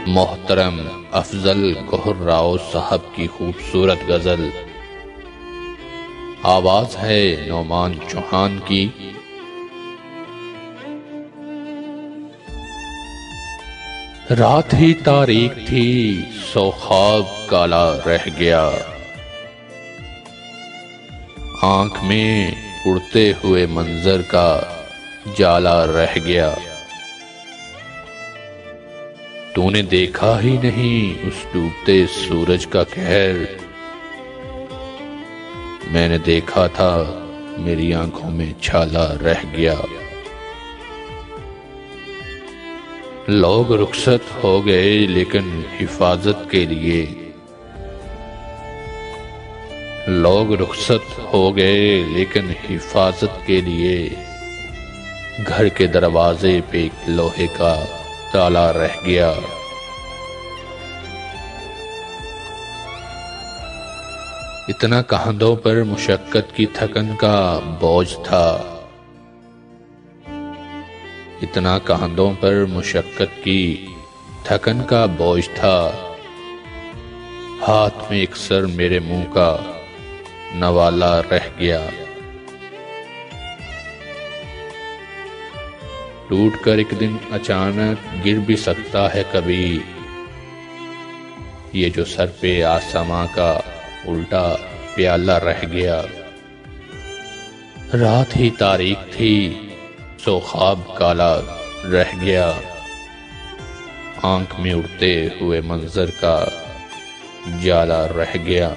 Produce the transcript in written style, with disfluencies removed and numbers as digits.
मोहतरम अफजल गोहर राव साहब की खूबसूरत गजल। आवाज है नौमान चौहान की। रात ही तारीख थी, सो ख्वाब काला रह गया। आंख में उड़ते हुए मंजर का जाला रह गया। तूने देखा ही नहीं उस डूबते सूरज का कहर। मैंने देखा था, मेरी आंखों में छाला रह गया। लोग रुखसत हो गए लेकिन हिफाजत के लिए। लोग रुखसत हो गए लेकिन हिफाजत के लिए। घर के दरवाजे पे एक लोहे का ताला रह गया। इतना कंधों पर मुशक्कत की थकन का बोझ था। इतना कंधों पर मुशक्कत की थकन का बोझ था। हाथ में एक सर मेरे मुंह का नवाला रह गया। टूट कर एक दिन अचानक गिर भी सकता है कभी। ये जो सर पे आसमां का उल्टा प्याला रह गया। रात ही तारीख थी, सो ख्वाब काला रह गया। आंख में उड़ते हुए मंजर का जाला रह गया।